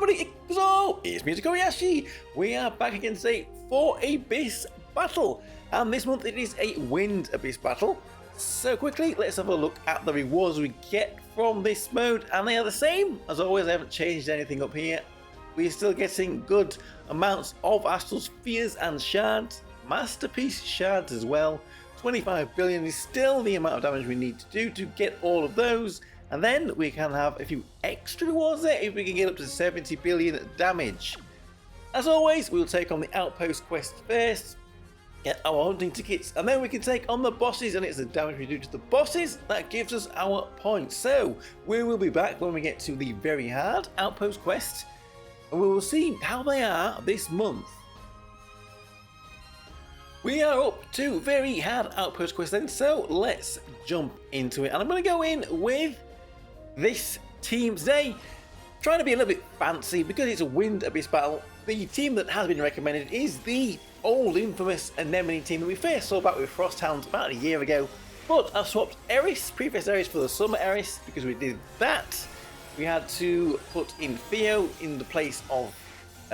everybody, it's me, Tokkuri Yashi. We are back again today for Abyss battle, and this month it is a Wind Abyss battle. So quickly, let's have a look at the rewards we get from this mode, and they are the same. As always, I haven't changed anything up here. We're still getting good amounts of Astral Spheres and Shards, Masterpiece Shards as well. 25 billion is still the amount of damage we need to do to get all of those. And then we can have a few extra rewards there if we can get up to 70 billion damage. As always, we'll take on the Outpost quest first, get our hunting tickets, and then we can take on the bosses, and it's the damage we do to the bosses that gives us our points. So we will be back when we get to the very hard Outpost quest, and we will see how they are this month. We are up to very hard Outpost quest then, so let's jump into it. And I'm going to go in with this team today, trying to be a little bit fancy because it's a Wind Abyss battle. The team that has been recommended is the old infamous Anemone team that we first saw back with Frosthounds about a year ago. But I've swapped Eris, previous Eris, for the Summer Eris. Because we did that, we had to put in Theo in the place of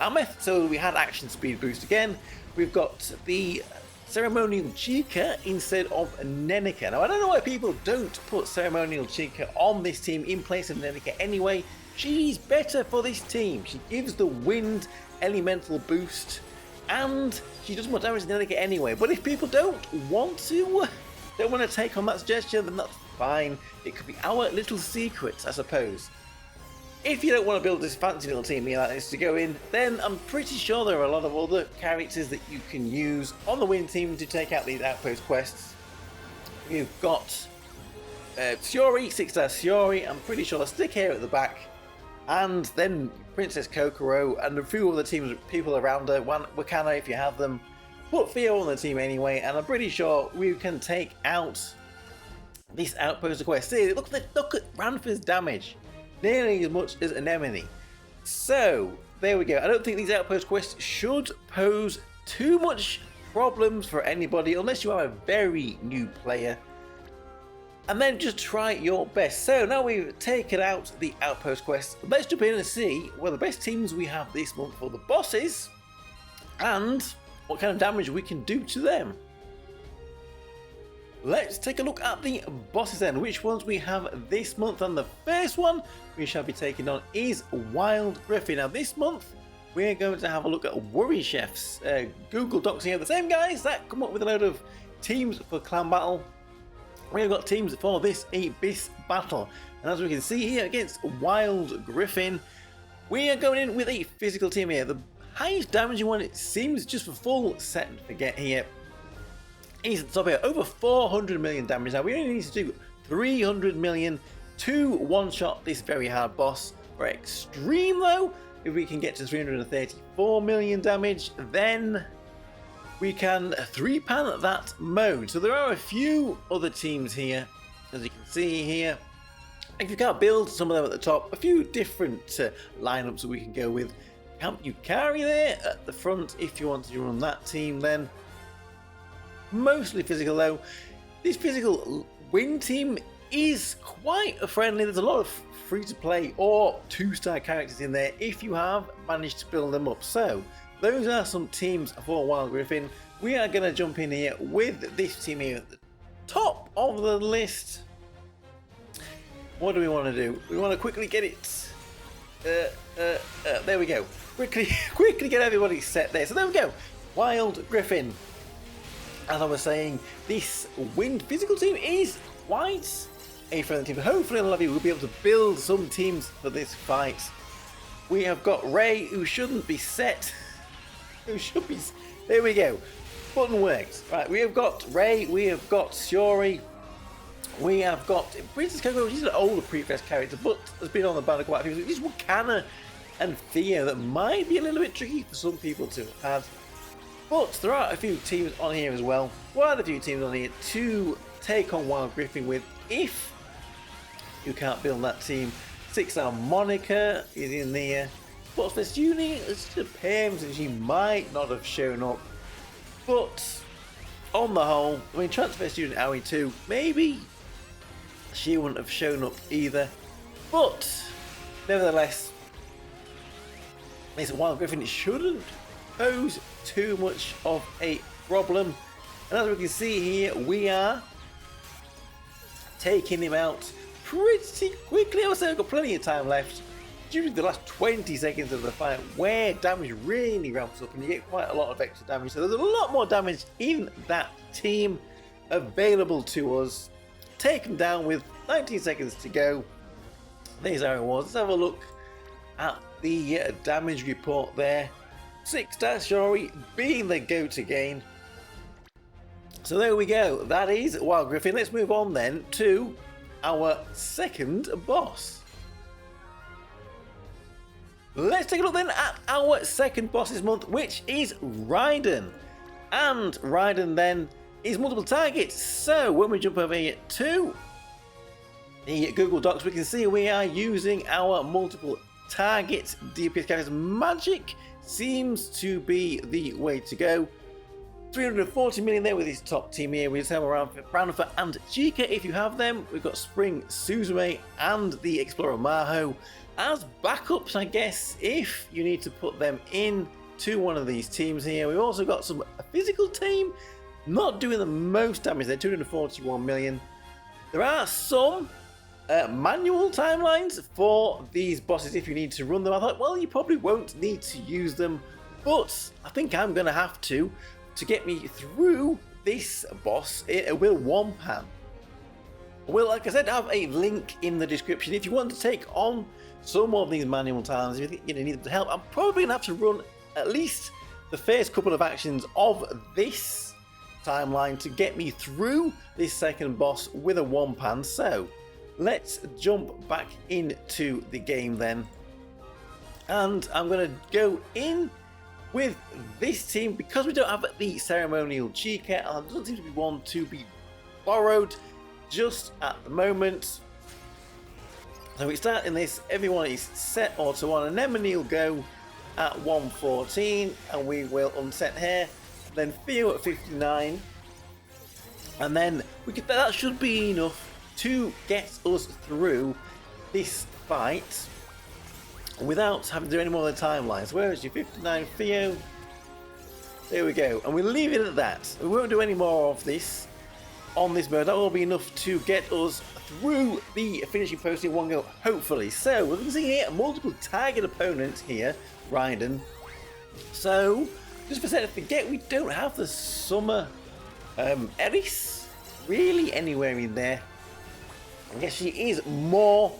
Ameth, so we had action speed boost again. We've got the Ceremonial Chica instead of Nenica. Now I don't know why people don't put Ceremonial Chica on this team in place of Nenica anyway. She's better for this team. She gives the wind elemental boost and she does more damage than Nenica anyway. But if people don't want to take on that suggestion, then that's fine. It could be our little secret, I suppose. If you don't want to build this fancy little team here like this to go in, then I'm pretty sure there are a lot of other characters that you can use on the Wind team to take out these Outpost quests. You've got Shiori, 6-star Shiori, I'm pretty sure, Stick Hair at the back, and then Princess Kokoro, and a few other people around her, Wakana if you have them. Put Theo on the team anyway, and I'm pretty sure we can take out this Outpost quest. See, look at Ranford's damage. Nearly as much as Anemone. So, there we go. I don't think these Outpost quests should pose too much problems for anybody unless you are a very new player. And then just try your best. So, now we've taken out the Outpost quests, let's jump in and see what the best teams we have this month for the bosses and what kind of damage we can do to them. Let's take a look at the bosses then, which ones we have this month, and the first one we shall be taking on is Wild Griffin. Now this month we're going to have a look at Worry Chefs. Google Docs here, the same guys that come up with a load of teams for clan battle. We've got teams for this Abyss battle, and as we can see here against Wild Griffin, we are going in with a physical team here. The highest damaging one, it seems, just for full set and forget here, is at the top here, over 400 million damage. Now we only need to do 300 million to one-shot this very hard boss. For extreme though, if we can get to 334 million damage, then we can 3-pan that mode. So there are a few other teams here, as you can see here. If you can't build some of them at the top, a few different lineups that we can go with. Camp Yukari there at the front if you want to run that team then. Mostly physical though. This physical Wind team is quite friendly. There's a lot of free to play or 2-star characters in there if you have managed to build them up. So those are some teams for Wild Griffin. We are going to jump in here with this team here at the top of the list. What do we want to do? We want to quickly get it. There we go. Quickly get everybody set there. So there we go. Wild Griffin. As I was saying, this Wind physical team is quite a friendly team. Hopefully, a lot of you will be able to build some teams for this fight. We have got Ray, who shouldn't be set. There we go. Button works. Right, we have got Ray, we have got Shiori, we have got Princess Kokoro, which is an older previous character, but has been on the banner quite a few. This is Wakana and Theo that might be a little bit tricky for some people to have had. But there are a few teams on here as well. Quite a few teams on here to take on Wild Griffin with if you can't build that team. 6-star Monica is in there. But for Uni, it depends, and she might not have shown up. But on the whole, I mean, transfer student Aoi too, maybe she wouldn't have shown up either. But nevertheless, this Wild Griffin shouldn't pose too much of a problem. And as we can see here, we are taking him out pretty quickly. Also, we've got plenty of time left during the last 20 seconds of the fight where damage really ramps up and you get quite a lot of extra damage. So there's a lot more damage in that team available to us. Taken down with 19 seconds to go. There's how it was. Let's have a look at the damage report there. 6-star Shori being the go-to gain. So there we go. That is Wild Griffin. Let's move on then to our second boss. Let's take a look then at our second boss this month, which is Ryden. And Ryden then is multiple targets. So when we jump over here to the Google Docs, we can see we are using our multiple targets DPS characters. Magic seems to be the way to go. 340 million there with his top team here. We just have around Brandfer and Chica if you have them. We've got Spring, Suzume and the Explorer Maho as backups, I guess, if you need to put them in to one of these teams here. We've also got a physical team not doing the most damage there, 241 million. There are some manual timelines for these bosses if you need to run them. I thought, well, you probably won't need to use them, but I think I'm going to have to get me through this boss. It will one pan. Well, like I said, I have a link in the description if you want to take on some of these manual timelines. If you think you need them to help, I'm probably going to have to run at least the first couple of actions of this timeline to get me through this second boss with a one pan. So let's jump back into the game then, and I'm going to go in with this team because we don't have the ceremonial Chica and there doesn't seem to be one to be borrowed just at the moment. So we start in this, everyone is set auto on, and then we'll go at 114 and we will unset here, then Theo at 59, and then that should be enough to get us through this fight without having to do any more of the timelines. Where is your 59 Theo? There we go. And we'll leave it at that. We won't do any more of this on this mode. That will be enough to get us through the finishing post in one go, hopefully. So we can see here multiple target opponents here, Ryden. So just for a second, forget we don't have the summer Eris really anywhere in there. I guess she is more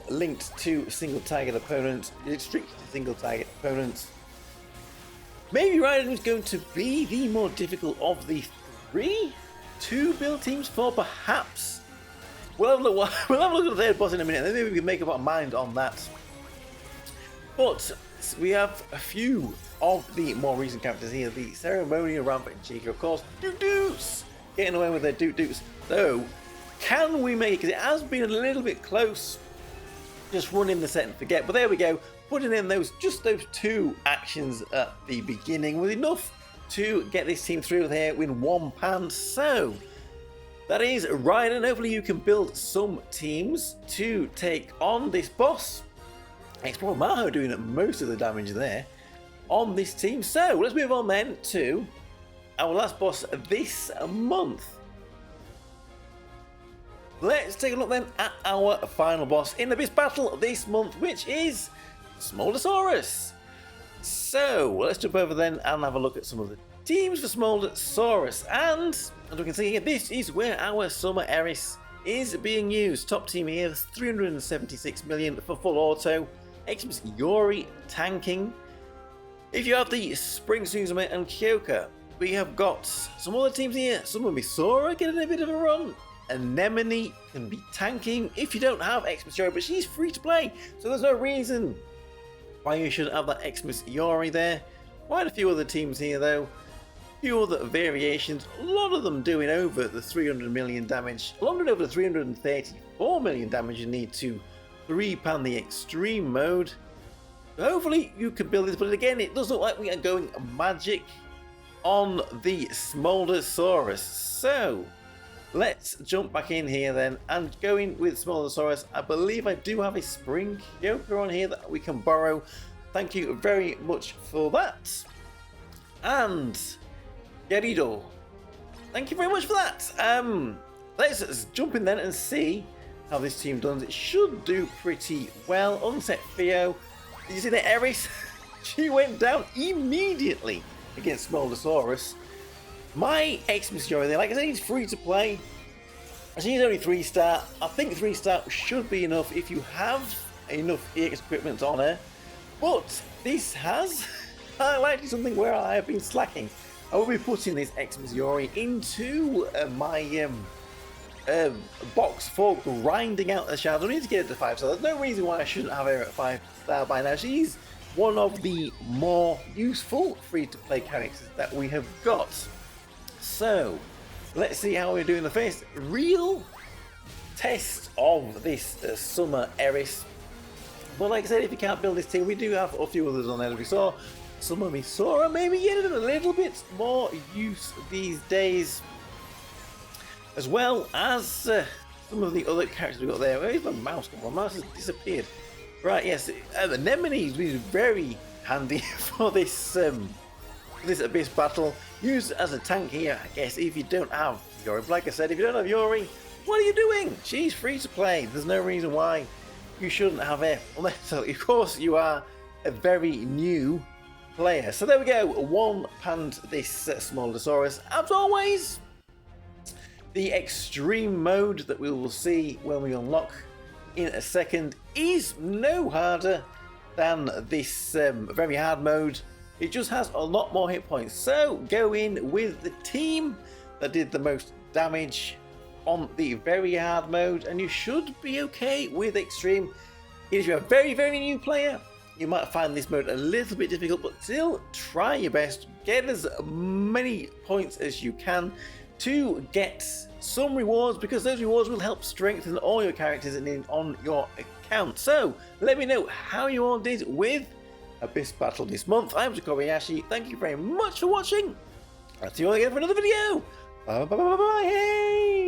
linked to single target opponents, strictly single target opponents. Maybe Ryden is going to be the more difficult of the three to build teams for, perhaps. We'll have a look at the third boss in a minute, and then maybe we can make up our mind on that. But we have a few of the more recent characters here. The Ceremonial Rampant and Chica, of course. Doot-doots! Getting away with their doot-doots. So, can we make it? Because it has been a little bit close. Just running the set and forget. But there we go. Putting in just those two actions at the beginning was enough to get this team through here with one pan. So that is Ryden. Hopefully you can build some teams to take on this boss. Explorer Maho doing most of the damage there on this team. So let's move on then to our last boss this month. Let's take a look then at our final boss in Abyss battle this month, which is Smoldosaurus. So let's jump over then and have a look at some of the teams for Smoldosaurus. And as we can see here, this is where our Summer Eris is being used. Top team here, 376 million for full auto. Xmas Yori tanking. If you have the Spring Suzume and Kyoka, we have got some other teams here. Some will be Sora getting a bit of a run. Anemone can be tanking if you don't have Xmas Yori, but she's free to play, so there's no reason why you shouldn't have that Xmas Yori there. Quite a few other teams here though, a few other variations, a lot of them doing over the 300 million damage, a lot of over the 334 million damage you need to 3-pan the extreme mode. So hopefully you can build this, but again it does look like we are going magic on the Smoldosaurus. So let's jump back in here then and go in with Smoldosaurus. I believe I do have a Spring Kyoka on here that we can borrow. thank you very much for that. And Gerido, thank you very much for that. Let's jump in then and see how this team does. It should do pretty well. Unset Theo, did you see the Eris? She went down immediately against Smoldosaurus. My X-Missouri there, like I said, he's free to play. She's only 3-star. I think 3-star should be enough if you have enough EX equipment on her. But this has highlighted something where I have been slacking. I will be putting this X-Missouri into my box for grinding out the shadow. I need to get it to 5-star. There's no reason why I shouldn't have her at 5-star by now. She's one of the more useful free-to-play characters that we have got. So, let's see how we're doing the first real test of this summer Eris. But like I said, if you can't build this team, we do have a few others on there that we saw. Some of me saw are maybe getting a little bit more use these days. As well as some of the other characters we've got there. Where's my mouse? My mouse has disappeared. Right, yes, Anemone is very handy for this Abyss battle. Used as a tank here, I guess, if you don't have Yori. Like I said, if you don't have Yori, what are you doing? She's free to play. There's no reason why you shouldn't have her. Unless, of course, you are a very new player. So there we go. One panned this Smoldosaurus. As always, the extreme mode that we will see when we unlock in a second is no harder than this very hard mode. It just has a lot more hit points. So go in with the team that did the most damage on the very hard mode and you should be okay with extreme. If you're a very new player, you might find this mode a little bit difficult, but still try your best. Get as many points as you can to get some rewards, because those rewards will help strengthen all your characters on your account. So let me know how you all did with Abyss Battle this month. I'm Tokkuri Yashi. Thank you very much for watching. I'll see you all again for another video. Bye bye bye bye bye. Hey!